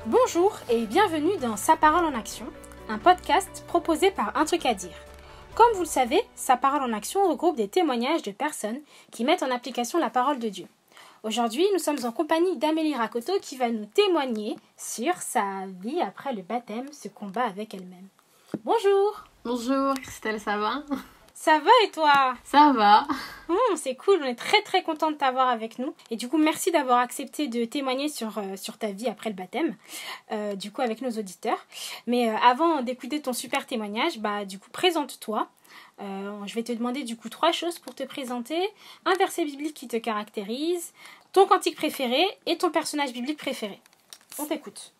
Bonjour et bienvenue dans Sa parole en action, un podcast proposé par Un truc à dire. Comme vous le savez, Sa parole en action regroupe des témoignages de personnes qui mettent en application la parole de Dieu. Aujourd'hui, nous sommes en compagnie d'Amélie Rakoto qui va nous témoigner sur sa vie après le baptême, ce combat avec elle-même. Bonjour! Bonjour Christelle, ça va? Ça va et toi? Ça va. C'est cool, on est très content de t'avoir avec nous. Et du coup, merci d'avoir accepté de témoigner sur ta vie après le baptême, du coup avec nos auditeurs. Mais avant d'écouter ton super témoignage, du coup, présente-toi. Je vais te demander du coup 3 choses pour te présenter. Un verset biblique qui te caractérise, ton cantique préféré et ton personnage biblique préféré. On t'écoute.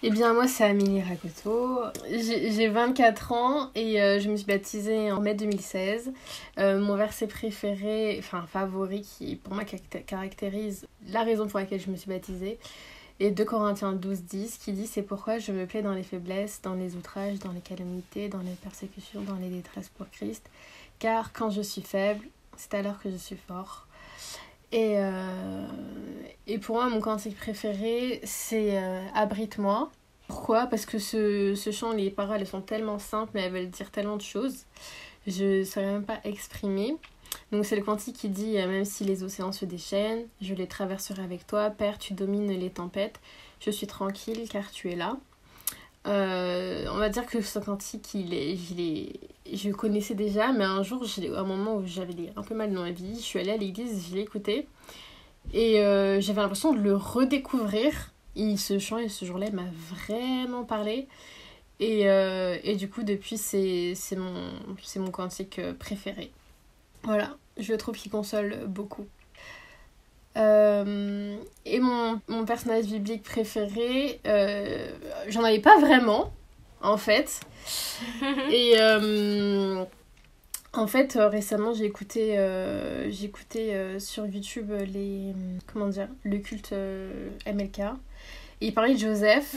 Eh bien, moi, c'est Amélie Rakoto. J'ai 24 ans et je me suis baptisée en mai 2016. Mon verset préféré, enfin favori, qui pour moi caractérise la raison pour laquelle je me suis baptisée, est 2 Corinthiens 12:10, qui dit « C'est pourquoi je me plais dans les faiblesses, dans les outrages, dans les calamités, dans les persécutions, dans les détresses pour Christ. Car quand je suis faible, c'est alors que je suis fort. » Et pour moi, mon cantique préféré, c'est Abrite-moi. Pourquoi ? Parce que ce chant, les paroles, elles sont tellement simples, mais elles veulent dire tellement de choses. Je ne saurais même pas exprimer. Donc c'est le cantique qui dit « Même si les océans se déchaînent, je les traverserai avec toi. Père, tu domines les tempêtes. Je suis tranquille car tu es là. » On va dire que ce cantique, je le connaissais déjà, mais un jour, à un moment où j'avais un peu mal dans ma vie, je suis allée à l'église, je l'ai écouté, et j'avais l'impression de le redécouvrir. Et ce chant, ce jour-là, il m'a vraiment parlé. Et du coup, depuis, c'est mon cantique préféré. Voilà, je trouve qu'il console beaucoup. Et mon personnage biblique préféré, j'en avais pas vraiment en fait. Et en fait récemment j'ai écouté sur YouTube le culte MLK, et il parlait de Joseph.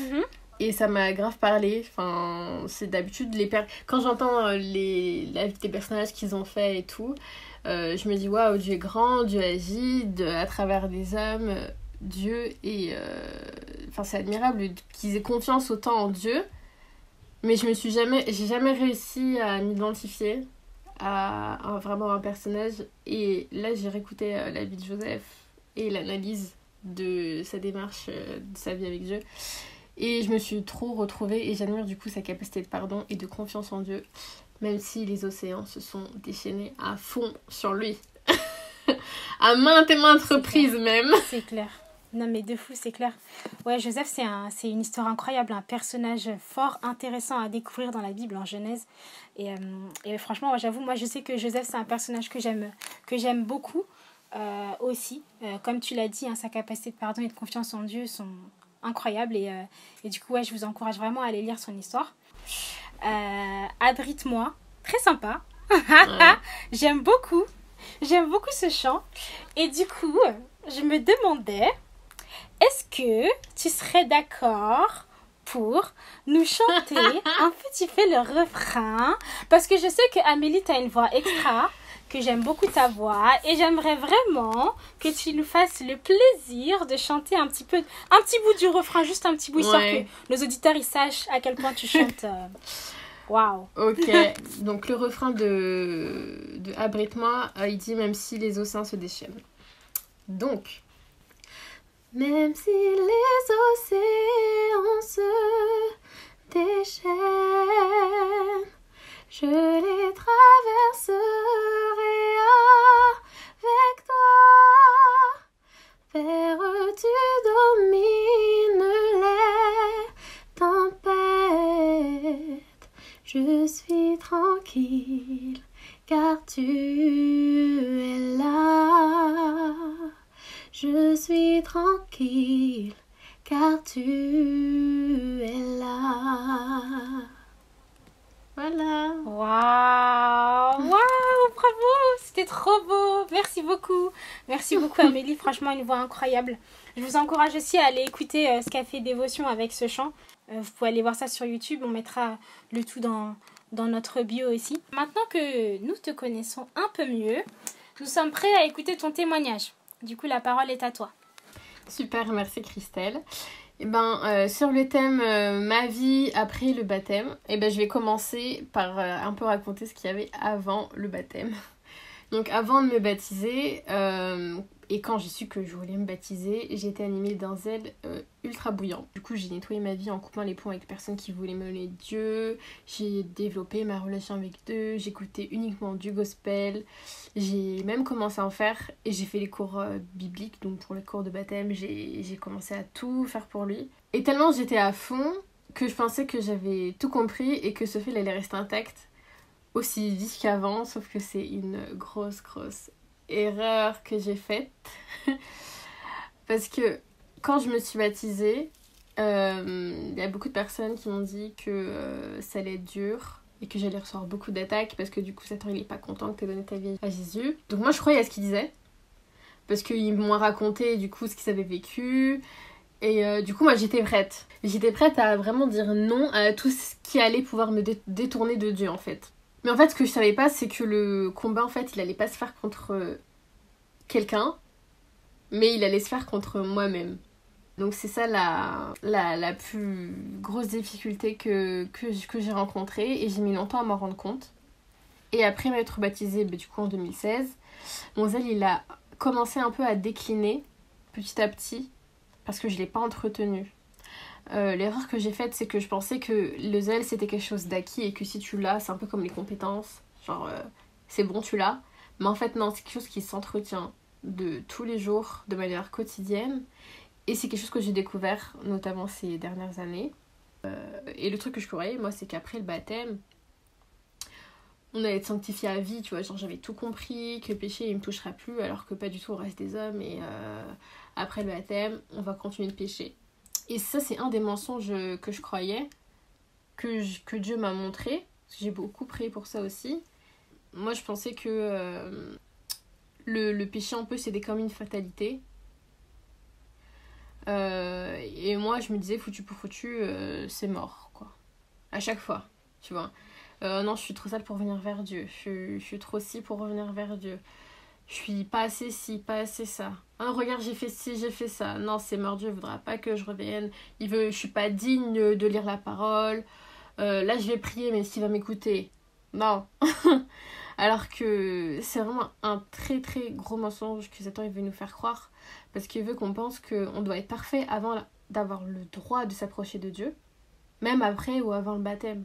Et ça m'a grave parlé. Enfin, c'est d'habitude quand j'entends la vie des personnages qu'ils ont fait et tout, je me dis waouh, Dieu est grand, Dieu agit à travers des hommes, Dieu est c'est admirable qu'ils aient confiance autant en Dieu, mais j'ai jamais réussi à m'identifier à vraiment un personnage. Et là j'ai réécouté la vie de Joseph et l'analyse de sa démarche, de sa vie avec Dieu, et je me suis trop retrouvée, et j'admire du coup sa capacité de pardon et de confiance en Dieu, même si les océans se sont déchaînés à fond sur lui. À maintes et maintes reprises même. C'est clair. Non mais de fou, c'est clair. Ouais, Joseph, c'est une histoire incroyable, un personnage fort intéressant à découvrir dans la Bible, en Genèse. Et franchement, j'avoue, moi je sais que Joseph, c'est un personnage que j'aime beaucoup aussi. Comme tu l'as dit, sa capacité de pardon et de confiance en Dieu sont incroyables. Et du coup, ouais, je vous encourage vraiment à aller lire son histoire. Abrite-moi, très sympa. Ouais. J'aime beaucoup ce chant. Et du coup, je me demandais, est-ce que tu serais d'accord pour nous chanter un petit peu le refrain? Parce que je sais que Amélie, t'as une voix extra, que j'aime beaucoup ta voix, et j'aimerais vraiment que tu nous fasses le plaisir de chanter un petit bout du refrain, juste un petit bout, histoire que nos auditeurs ils sachent à quel point tu chantes. Waouh. Ok, donc le refrain de Abrite-moi, il dit « Même si les océans se déchaînent ». Donc, même si les océans se déchaînent, je les traverserai avec toi. Père, tu domines les tempêtes. Je suis tranquille car tu es là. Je suis tranquille car tu es là. Voilà. Waouh, bravo, c'était trop beau. Merci beaucoup Amélie, franchement une voix incroyable. Je vous encourage aussi à aller écouter ce qu'a fait Dévotion avec ce chant. Vous pouvez aller voir ça sur YouTube, on mettra le tout dans notre bio aussi. Maintenant que nous te connaissons un peu mieux, nous sommes prêts à écouter ton témoignage. Du coup, la parole est à toi. Super, merci Christelle. Et sur le thème ma vie après le baptême, je vais commencer par un peu raconter ce qu'il y avait avant le baptême. Donc avant de me baptiser, et quand j'ai su que je voulais me baptiser, j'ai été animée d'un zèle ultra bouillant. Du coup, j'ai nettoyé ma vie en coupant les ponts avec les personnes qui voulaient me mener Dieu. J'ai développé ma relation avec Dieu. J'écoutais uniquement du gospel. J'ai même commencé à en faire et j'ai fait les cours bibliques. Donc pour les cours de baptême, j'ai commencé à tout faire pour lui. Et tellement j'étais à fond que je pensais que j'avais tout compris et que ce fait allait rester intact aussi vite qu'avant. Sauf que c'est une grosse erreur que j'ai faite. Parce que quand je me suis baptisée, y a beaucoup de personnes qui m'ont dit que ça allait être dur et que j'allais recevoir beaucoup d'attaques parce que du coup Satan il est pas content que tu aies donné ta vie à Jésus. Donc moi je croyais à ce qu'il disait parce qu'ils m'ont raconté du coup ce qu'ils avaient vécu et du coup moi j'étais prête. J'étais prête à vraiment dire non à tout ce qui allait pouvoir me détourner de Dieu en fait. Mais en fait ce que je savais pas c'est que le combat en fait il allait pas se faire contre quelqu'un mais il allait se faire contre moi-même. Donc c'est ça la plus grosse difficulté que j'ai rencontrée et j'ai mis longtemps à m'en rendre compte. Et après m'être baptisée du coup en 2016, mon zèle il a commencé un peu à décliner petit à petit parce que je l'ai pas entretenu. L'erreur que j'ai faite c'est que je pensais que le zèle c'était quelque chose d'acquis et que si tu l'as c'est un peu comme les compétences, genre c'est bon tu l'as. Mais en fait non, c'est quelque chose qui s'entretient de tous les jours, de manière quotidienne. Et c'est quelque chose que j'ai découvert, notamment ces dernières années. Et le truc que je croyais, moi, c'est qu'après le baptême, on allait être sanctifié à vie, tu vois. Genre, j'avais tout compris, que le péché, il me touchera plus, alors que pas du tout au reste des hommes. Et après le baptême, on va continuer de pécher. Et ça, c'est un des mensonges que je croyais, que Dieu m'a montré. Parce que j'ai beaucoup prié pour ça aussi. Moi, je pensais que le péché, un peu, c'était comme une fatalité. Et moi je me disais foutu pour foutu c'est mort quoi à chaque fois tu vois non je suis trop sale pour venir vers Dieu, je suis trop ci pour revenir vers Dieu, je suis pas assez ci, pas assez ça, hein, regarde j'ai fait ci, j'ai fait ça, non c'est mort, Dieu voudra pas que je revienne, je suis pas digne de lire la parole, là je vais prier mais est-ce qu'il va m'écouter, non. Alors que c'est vraiment un très gros mensonge que Satan il veut nous faire croire parce qu'il veut qu'on pense qu'on doit être parfait avant d'avoir le droit de s'approcher de Dieu, même après ou avant le baptême,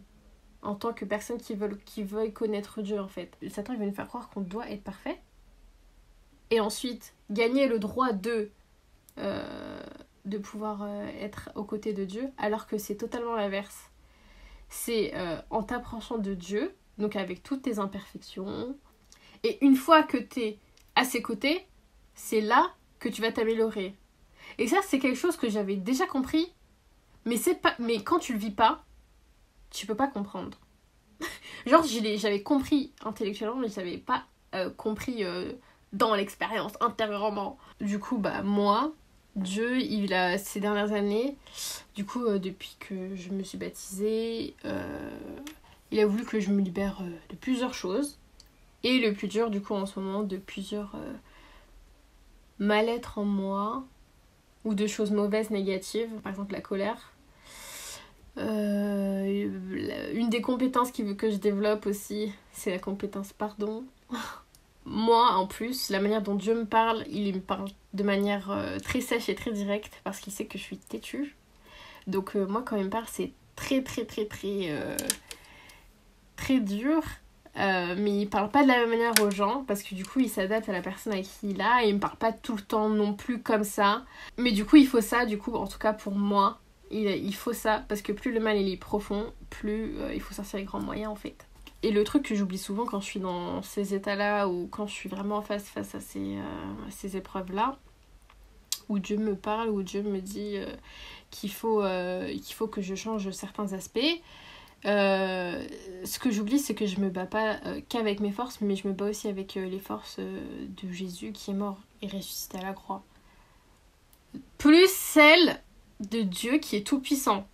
en tant que personne qui veut connaître Dieu en fait. Satan il veut nous faire croire qu'on doit être parfait et ensuite gagner le droit de pouvoir être aux côtés de Dieu, alors que c'est totalement l'inverse. C'est en t'approchant de Dieu, donc avec toutes tes imperfections, et une fois que t'es à ses côtés, c'est là que tu vas t'améliorer. Et ça, c'est quelque chose que j'avais déjà compris, mais quand tu le vis pas, tu peux pas comprendre. Genre, j'avais compris intellectuellement, mais je n'avais pas compris dans l'expérience, intérieurement. Du coup, moi, Dieu, ces dernières années, du coup, depuis que je me suis baptisée, il a voulu que je me libère de plusieurs choses. Et le plus dur, du coup, en ce moment, de plusieurs mal-être en moi, ou de choses mauvaises, négatives, par exemple la colère. Une des compétences qu'il veut que je développe aussi, c'est la compétence pardon. Moi, en plus, la manière dont Dieu me parle, il me parle de manière très sèche et très directe, parce qu'il sait que je suis têtue. Donc moi, quand il me parle, c'est très dur. Mais il parle pas de la même manière aux gens, parce que du coup, il s'adapte à la personne avec qui il a, et il me parle pas tout le temps non plus comme ça. Mais du coup, il faut ça, du coup, en tout cas pour moi, il faut ça, parce que plus le mal il est profond, plus il faut sortir les grands moyens en fait. Et le truc que j'oublie souvent quand je suis dans ces états-là, ou quand je suis vraiment face à ces épreuves-là, où Dieu me parle, où Dieu me dit qu'il faut que je change certains aspects, ce que j'oublie, c'est que je me bats pas qu'avec mes forces, mais je me bats aussi avec les forces de Jésus qui est mort et ressuscité à la croix. Plus celle de Dieu qui est tout puissant.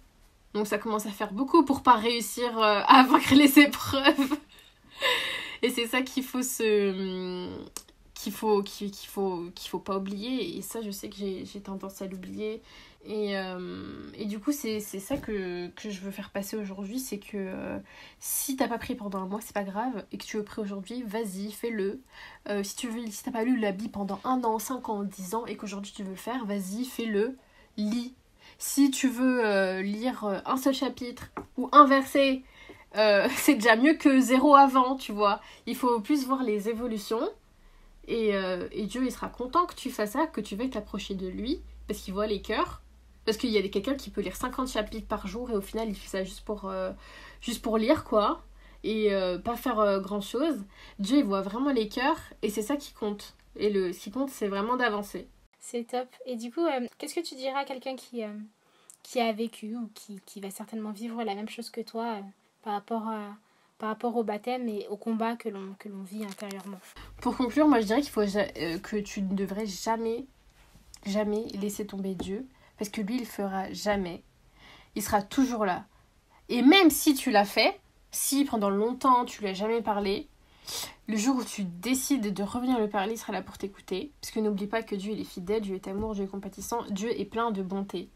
Donc ça commence à faire beaucoup pour pas réussir à vaincre les épreuves. Et c'est ça qu'il faut qu'il faut pas oublier. Et ça, je sais que j'ai tendance à l'oublier. Et du coup, c'est ça que je veux faire passer aujourd'hui. C'est que si t'as pas pris pendant un mois, c'est pas grave. Et que tu veux prier aujourd'hui, vas-y, fais-le. Si t'as pas lu la Bible pendant 1 an, 5 ans, 10 ans, et qu'aujourd'hui tu veux le faire, vas-y, fais-le. Lis. Si tu veux lire un seul chapitre ou un verset, c'est déjà mieux que 0 avant, tu vois. Il faut plus voir les évolutions. Et Dieu, il sera content que tu fasses ça, que tu veuilles t'approcher de lui, parce qu'il voit les cœurs. Parce qu'il y a quelqu'un qui peut lire 50 chapitres par jour, et au final, il fait ça juste pour lire, quoi. Et pas faire grand-chose. Dieu, il voit vraiment les cœurs, et c'est ça qui compte. Et ce qui compte, c'est vraiment d'avancer. C'est top. Et du coup, qu'est-ce que tu dirais à quelqu'un qui a vécu ou qui va certainement vivre la même chose que toi par rapport au baptême et au combat que l'on vit intérieurement? Pour conclure, moi je dirais que tu ne devrais jamais laisser tomber Dieu, parce que lui il fera jamais. Il sera toujours là. Et même si tu l'as fait, si pendant longtemps tu lui as jamais parlé, le jour où tu décides de revenir lui parler, il sera là pour t'écouter. Parce que n'oublie pas que Dieu il est fidèle, Dieu est amour, Dieu est compatissant, Dieu est plein de bonté.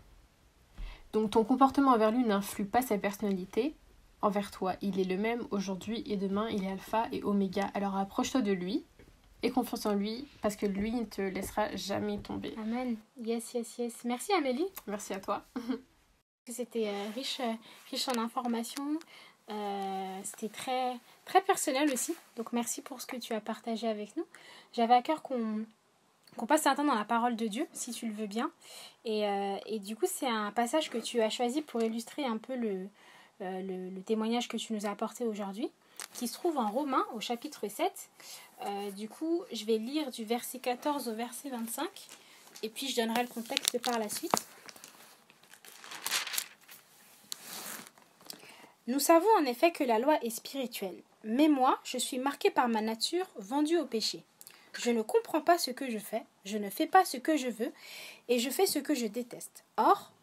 Donc ton comportement envers lui n'influe pas sa personnalité envers toi. Il est le même aujourd'hui et demain, il est alpha et oméga. Alors approche-toi de lui et confiance en lui, parce que lui ne te laissera jamais tomber. Amen. Yes, yes, yes. Merci Amélie. Merci à toi. C'était riche en informations. C'était très, très personnel aussi. Donc merci pour ce que tu as partagé avec nous. J'avais à cœur qu'on passe un temps dans la parole de Dieu, si tu le veux bien. Et du coup, c'est un passage que tu as choisi pour illustrer un peu le témoignage que tu nous as apporté aujourd'hui, qui se trouve en Romains au chapitre 7. Du coup, je vais lire du verset 14 au verset 25, et puis je donnerai le contexte par la suite. Nous savons en effet que la loi est spirituelle, mais moi, je suis marqué par ma nature vendue au péché. Je ne comprends pas ce que je fais, je ne fais pas ce que je veux, et je fais ce que je déteste. Or,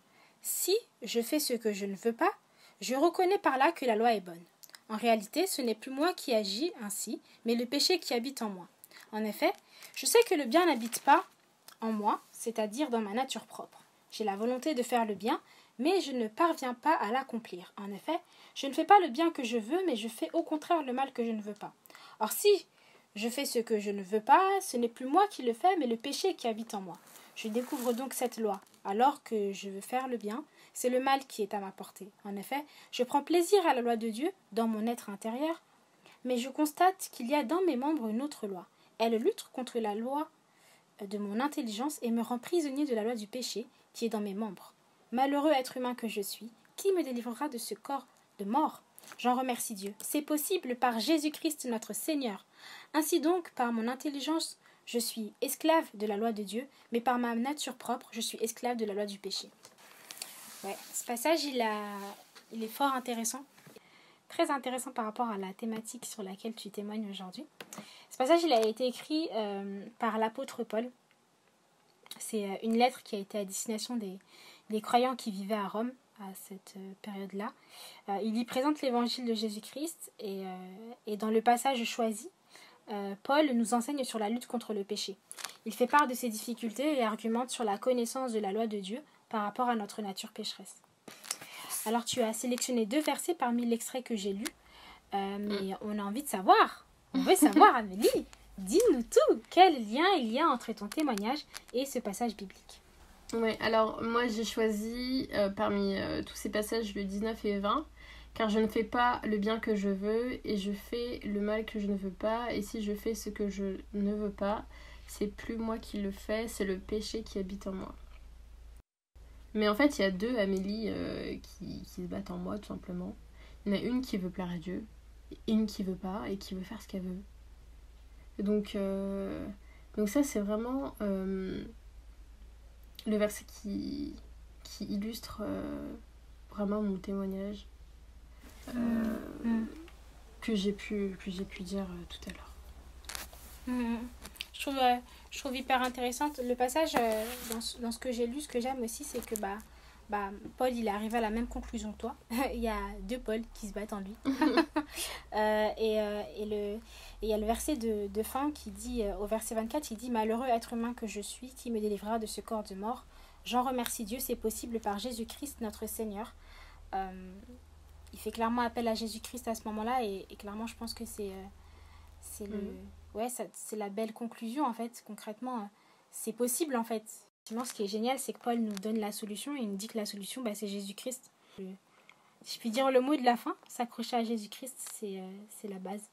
si je fais ce que je ne veux pas, je reconnais par là que la loi est bonne. En réalité, ce n'est plus moi qui agis ainsi, mais le péché qui habite en moi. En effet, je sais que le bien n'habite pas en moi, c'est-à-dire dans ma nature propre. J'ai la volonté de faire le bien, mais je ne parviens pas à l'accomplir. En effet, je ne fais pas le bien que je veux, mais je fais au contraire le mal que je ne veux pas. Or, si je fais ce que je ne veux pas, ce n'est plus moi qui le fais, mais le péché qui habite en moi. Je découvre donc cette loi. Alors que je veux faire le bien, c'est le mal qui est à ma portée. En effet, je prends plaisir à la loi de Dieu dans mon être intérieur, mais je constate qu'il y a dans mes membres une autre loi. Elle lutte contre la loi de mon intelligence et me rend prisonnier de la loi du péché qui est dans mes membres. Malheureux être humain que je suis, qui me délivrera de ce corps de mort? J'en remercie Dieu. C'est possible par Jésus-Christ notre Seigneur. Ainsi donc, par mon intelligence, je suis esclave de la loi de Dieu, mais par ma nature propre, je suis esclave de la loi du péché. Ouais, ce passage, il est fort intéressant. Très intéressant par rapport à la thématique sur laquelle tu témoignes aujourd'hui. Ce passage, il a été écrit par l'apôtre Paul. C'est une lettre qui a été à destination des croyants qui vivaient à Rome à cette période-là. Il y présente l'évangile de Jésus-Christ et dans le passage choisi, Paul nous enseigne sur la lutte contre le péché. Il fait part de ses difficultés et argumente sur la connaissance de la loi de Dieu par rapport à notre nature pécheresse. Alors tu as sélectionné 2 versets parmi l'extrait que j'ai lu, mais on a envie de savoir. On veut savoir, Amélie. Dis-nous tout. Quel lien il y a entre ton témoignage et ce passage biblique? Ouais, alors moi j'ai choisi parmi tous ces passages le 19 et 20, car je ne fais pas le bien que je veux et je fais le mal que je ne veux pas, et si je fais ce que je ne veux pas, c'est plus moi qui le fais, c'est le péché qui habite en moi. Mais en fait il y a 2 Amélie qui se battent en moi tout simplement. Il y en a une qui veut plaire à Dieu, et une qui veut pas et qui veut faire ce qu'elle veut. Et donc ça c'est vraiment le verset qui illustre vraiment mon témoignage que j'ai pu dire tout à l'heure. Je trouve hyper intéressante le passage dans ce que j'ai lu. Ce que j'aime aussi, c'est que Paul il est arrivé à la même conclusion que toi. Il y a 2 Paul qui se battent en lui. Et il y a le verset de fin qui dit, au verset 24, il dit « Malheureux être humain que je suis, qui me délivrera de ce corps de mort. J'en remercie Dieu, c'est possible par Jésus-Christ notre Seigneur. » Il fait clairement appel à Jésus-Christ à ce moment-là et clairement je pense que c'est la belle conclusion en fait. Concrètement, c'est possible en fait. Sinon, ce qui est génial, c'est que Paul nous donne la solution et il nous dit que la solution, c'est Jésus-Christ. Si je puis dire le mot de la fin, s'accrocher à Jésus-Christ, c'est la base.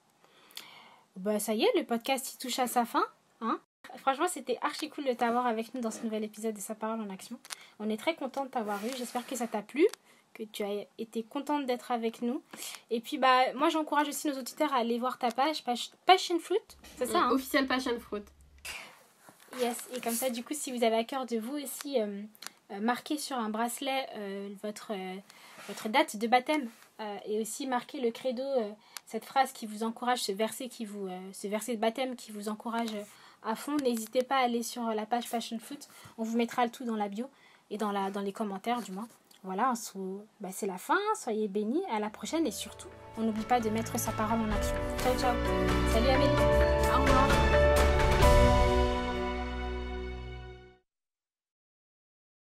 Ça y est, le podcast il touche à sa fin. Hein. Franchement, c'était archi cool de t'avoir avec nous dans ce nouvel épisode de Sa parole en action. On est très content de t'avoir eu. J'espère que ça t'a plu, que tu as été contente d'être avec nous. Et puis, moi, j'encourage aussi nos auditeurs à aller voir ta page Passion Fruit. C'est ça, hein? Officiel Passion Fruit. Yes, et comme ça, du coup, si vous avez à cœur de vous aussi marquer sur un bracelet votre date de baptême et aussi marquer le credo, cette phrase qui vous encourage, ce verset de baptême qui vous encourage à fond, n'hésitez pas à aller sur la page Passion Fruit. On vous mettra le tout dans la bio et dans les commentaires du moins. Voilà, c'est la fin, soyez bénis, à la prochaine et surtout, on n'oublie pas de mettre sa parole en action. Ciao, ciao. Salut Amélie. Au revoir.